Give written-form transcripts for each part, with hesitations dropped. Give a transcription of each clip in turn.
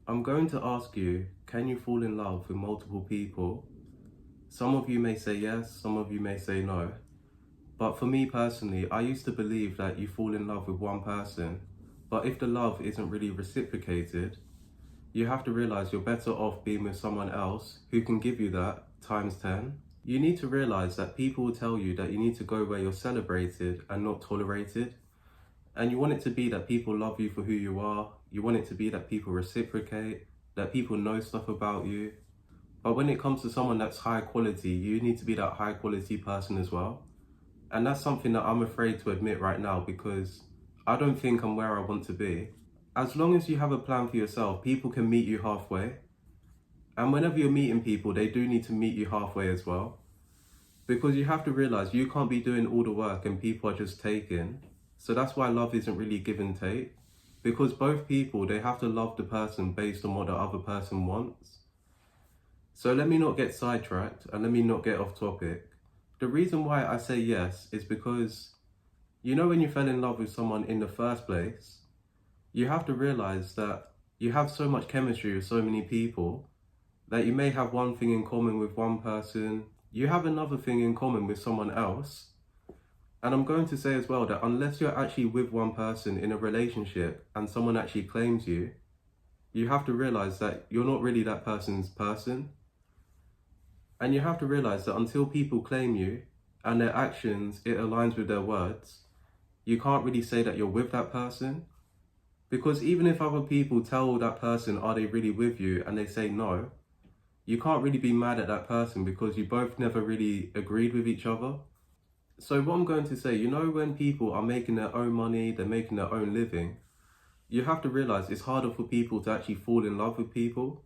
I'm going to ask you, can you fall in love with multiple people? Some of you may say yes, some of you may say no. But for me personally, I used to believe that you fall in love with one person, but if the love isn't really reciprocated, you have to realize you're better off being with someone else who can give you that times 10. You need to realize that people will tell you that you need to go where you're celebrated and not tolerated. And you want it to be that people love you for who you are. You want it to be that people reciprocate, that people know stuff about you. But when it comes to someone that's high quality, you need to be that high quality person as well. And that's something that I'm afraid to admit right now because I don't think I'm where I want to be. As long as you have a plan for yourself, people can meet you halfway. And whenever you're meeting people, they do need to meet you halfway as well. Because you have to realize you can't be doing all the work and people are just taking. So that's why love isn't really give and take. Because both people, they have to love the person based on what the other person wants. So let me not get sidetracked and let me not get off topic. The reason why I say yes is because, you know, when you fell in love with someone in the first place, you have to realize that you have so much chemistry with so many people that you may have one thing in common with one person, you have another thing in common with someone else. And I'm going to say as well that unless you're actually with one person in a relationship and someone actually claims you, you have to realize that you're not really that person's person. And you have to realize that until people claim you and their actions, it aligns with their words, you can't really say that you're with that person. Because even if other people tell that person, are they really with you, and they say no, you can't really be mad at that person because you both never really agreed with each other. So what I'm going to say, you know, when people are making their own money, they're making their own living, you have to realize it's harder for people to actually fall in love with people.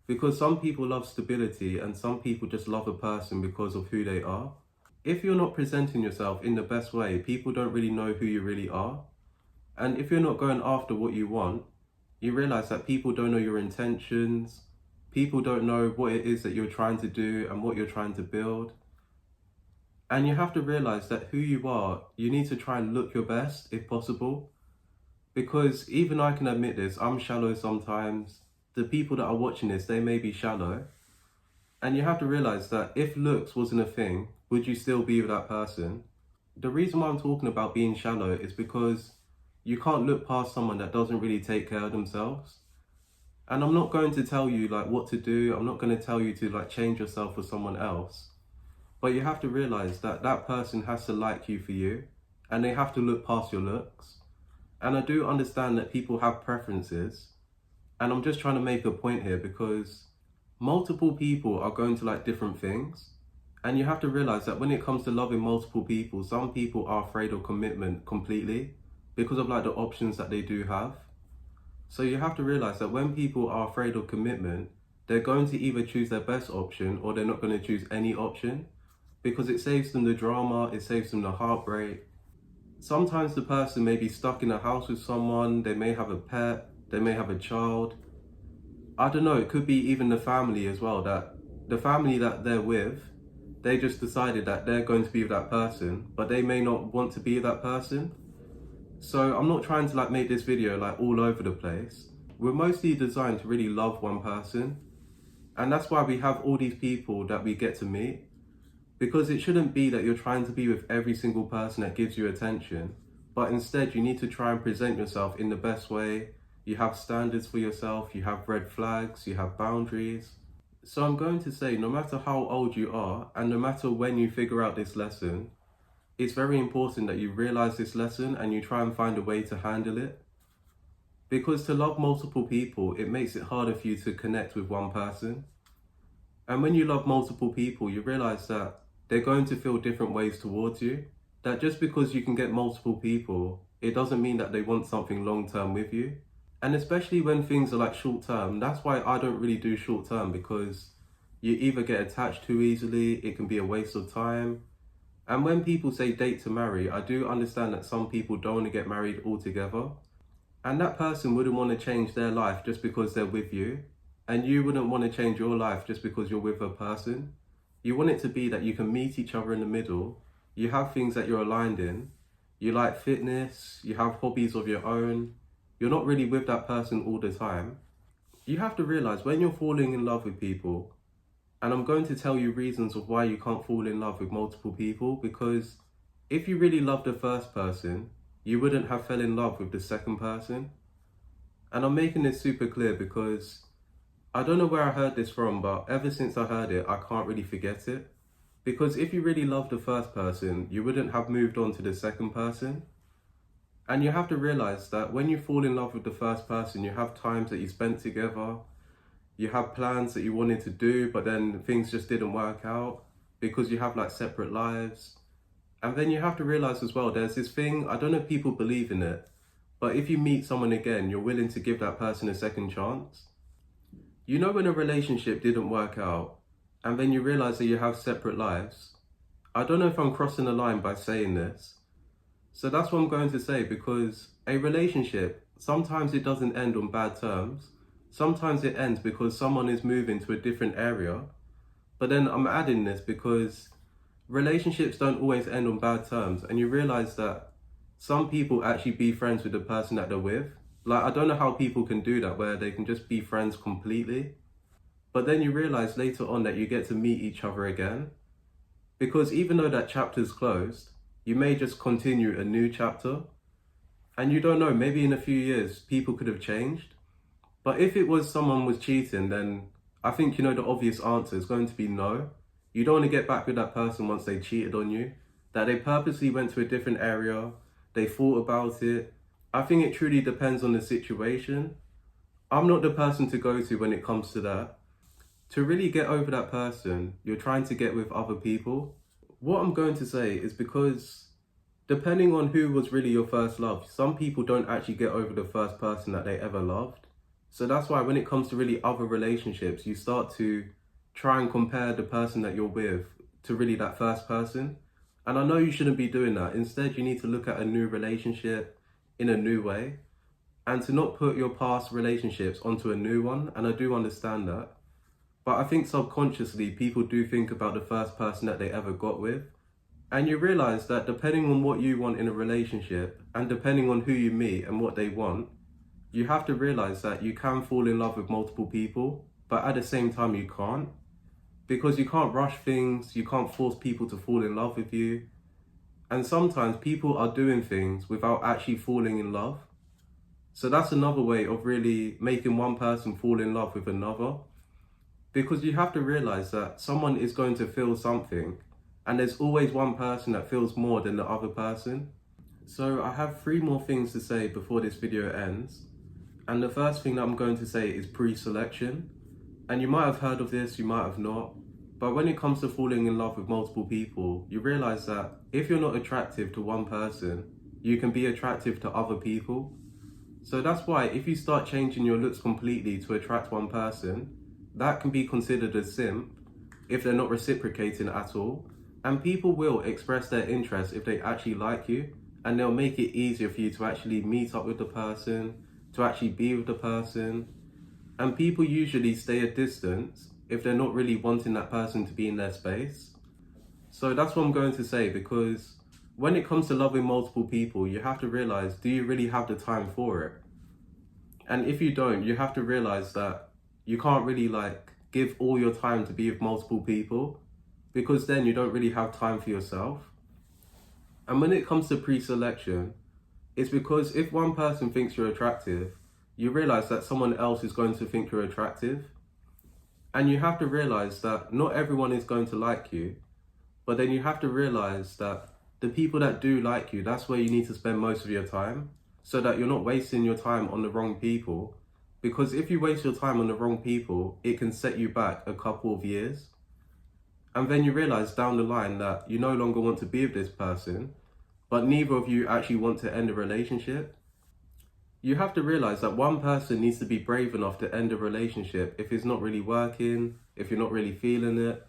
Because some people love stability and some people just love a person because of who they are. If you're not presenting yourself in the best way, people don't really know who you really are. And if you're not going after what you want, you realize that people don't know your intentions. People don't know what it is that you're trying to do and what you're trying to build. And you have to realize that who you are, you need to try and look your best if possible. Because even I can admit this, I'm shallow sometimes. The people that are watching this, they may be shallow. And you have to realize that if looks wasn't a thing, would you still be with that person? The reason why I'm talking about being shallow is because you can't look past someone that doesn't really take care of themselves. And I'm not going to tell you like what to do. I'm not going to tell you to like change yourself for someone else. But you have to realize that that person has to like you for you, and they have to look past your looks. And I do understand that people have preferences. And I'm just trying to make a point here because multiple people are going to like different things. And you have to realize that when it comes to loving multiple people, some people are afraid of commitment completely because of like the options that they do have. So you have to realize that when people are afraid of commitment, they're going to either choose their best option or they're not going to choose any option because it saves them the drama, it saves them the heartbreak. Sometimes the person may be stuck in a house with someone, they may have a pet, they may have a child. I don't know, it could be even the family as well, that the family that they're with, they just decided that they're going to be with that person, but they may not want to be with that person. So I'm not trying to like make this video like all over the place. We're mostly designed to really love one person. And that's why we have all these people that we get to meet. Because it shouldn't be that you're trying to be with every single person that gives you attention, but instead you need to try and present yourself in the best way. You have standards for yourself, you have red flags, you have boundaries. So I'm going to say, no matter how old you are, and no matter when you figure out this lesson, it's very important that you realize this lesson and you try and find a way to handle it. Because to love multiple people, it makes it harder for you to connect with one person. And when you love multiple people, you realize that they're going to feel different ways towards you. That just because you can get multiple people, it doesn't mean that they want something long term with you. And especially when things are like short term, that's why I don't really do short term, because you either get attached too easily, it can be a waste of time. And when people say date to marry, I do understand that some people don't want to get married altogether. And that person wouldn't want to change their life just because they're with you. And you wouldn't want to change your life just because you're with a person. You want it to be that you can meet each other in the middle. You have things that you're aligned in. You like fitness, you have hobbies of your own. You're not really with that person all the time. You have to realize when you're falling in love with people, and I'm going to tell you reasons of why you can't fall in love with multiple people, because if you really loved the first person, you wouldn't have fell in love with the second person. And I'm making this super clear because I don't know where I heard this from, but ever since I heard it, I can't really forget it. Because if you really loved the first person, you wouldn't have moved on to the second person. And you have to realize that when you fall in love with the first person, you have times that you spent together, you have plans that you wanted to do, but then things just didn't work out because you have like separate lives. And then you have to realize as well, there's this thing, I don't know if people believe in it, but if you meet someone again, you're willing to give that person a second chance. You know, when a relationship didn't work out and then you realize that you have separate lives, I don't know if I'm crossing the line by saying this. So that's what I'm going to say, because a relationship, sometimes it doesn't end on bad terms. Sometimes it ends because someone is moving to a different area. But then I'm adding this because relationships don't always end on bad terms. And you realize that some people actually be friends with the person that they're with. Like, I don't know how people can do that, where they can just be friends completely. But then you realize later on that you get to meet each other again. Because even though that chapter's closed, you may just continue a new chapter. And you don't know, maybe in a few years, people could have changed. But if it was someone was cheating, then I think, you know, the obvious answer is going to be no. You don't want to get back with that person once they cheated on you, that they purposely went to a different area, they thought about it. I think it truly depends on the situation. I'm not the person to go to when it comes to that. To really get over that person, you're trying to get with other people. What I'm going to say is because depending on who was really your first love, some people don't actually get over the first person that they ever loved. So that's why when it comes to really other relationships, you start to try and compare the person that you're with to really that first person. And I know you shouldn't be doing that. Instead, you need to look at a new relationship in a new way and to not put your past relationships onto a new one. And I do understand that. But I think subconsciously, people do think about the first person that they ever got with. And you realize that depending on what you want in a relationship and depending on who you meet and what they want, you have to realize that you can fall in love with multiple people, but at the same time you can't. Because you can't rush things, you can't force people to fall in love with you. And sometimes people are doing things without actually falling in love. So that's another way of really making one person fall in love with another. Because you have to realize that someone is going to feel something, and there's always one person that feels more than the other person. So I have 3 more things to say before this video ends. And the first thing that I'm going to say is pre-selection. And you might have heard of this, you might have not. But when it comes to falling in love with multiple people, you realize that if you're not attractive to one person, you can be attractive to other people. So that's why if you start changing your looks completely to attract one person, that can be considered a simp if they're not reciprocating at all. And people will express their interest if they actually like you, and they'll make it easier for you to actually meet up with the person, to actually be with the person. And people usually stay a distance if they're not really wanting that person to be in their space. So that's what I'm going to say, because when it comes to loving multiple people, you have to realize, do you really have the time for it? And if you don't, you have to realize that you can't really give all your time to be with multiple people, because then you don't really have time for yourself. And when it comes to pre-selection, it's because if one person thinks you're attractive, you realize that someone else is going to think you're attractive. And you have to realize that not everyone is going to like you, but then you have to realize that the people that do like you, that's where you need to spend most of your time, so that you're not wasting your time on the wrong people. Because if you waste your time on the wrong people, it can set you back a couple of years. And then you realize down the line that you no longer want to be with this person, but neither of you actually want to end a relationship. You have to realize that one person needs to be brave enough to end a relationship if it's not really working, if you're not really feeling it.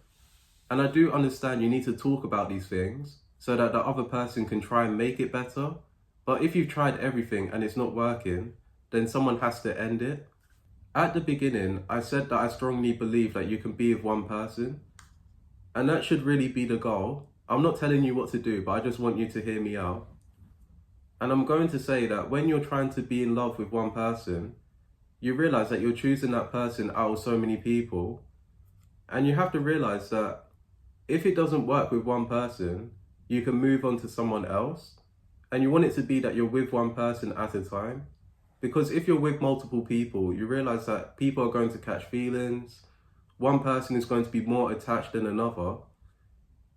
And I do understand you need to talk about these things so that the other person can try and make it better. But if you've tried everything and it's not working, then someone has to end it. At the beginning, I said that I strongly believe that you can be with one person. And that should really be the goal. I'm not telling you what to do, but I just want you to hear me out. And I'm going to say that when you're trying to be in love with one person, you realize that you're choosing that person out of so many people. And you have to realize that if it doesn't work with one person, you can move on to someone else. And you want it to be that you're with one person at a time. Because if you're with multiple people, you realize that people are going to catch feelings. One person is going to be more attached than another.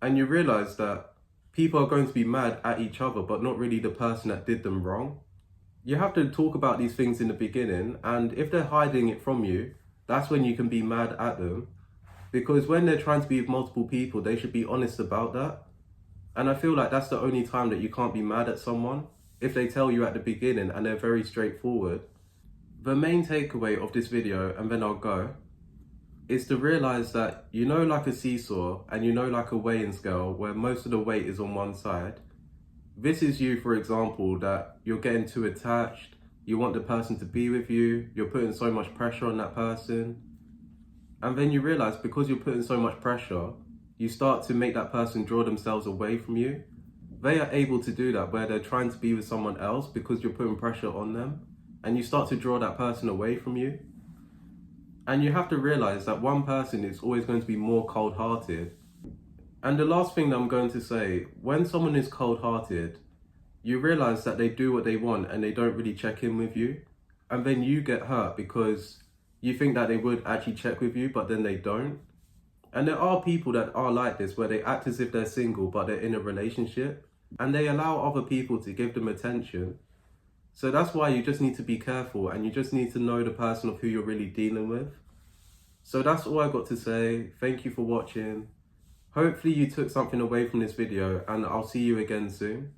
And you realize that people are going to be mad at each other, but not really the person that did them wrong. You have to talk about these things in the beginning. And if they're hiding it from you, that's when you can be mad at them. Because when they're trying to be with multiple people, they should be honest about that. And I feel like that's the only time that you can't be mad at someone, if they tell you at the beginning and they're very straightforward. The main takeaway of this video, and then I'll go, is to realize that you know like a seesaw and you know like a weighing scale where most of the weight is on one side. This is you, for example, that you're getting too attached, you want the person to be with you, you're putting so much pressure on that person. And then you realize because you're putting so much pressure, you start to make that person draw themselves away from you. They are able to do that where they're trying to be with someone else because you're putting pressure on them, and you start to draw that person away from you. And you have to realize that one person is always going to be more cold-hearted. And the last thing that I'm going to say, when someone is cold-hearted, you realize that they do what they want and they don't really check in with you. And then you get hurt because you think that they would actually check with you, but then they don't. And there are people that are like this, where they act as if they're single, but they're in a relationship. And they allow other people to give them attention. So that's why you just need to be careful, and you just need to know the person of who you're really dealing with. So that's all I got to say. Thank you for watching. Hopefully you took something away from this video, and I'll see you again soon.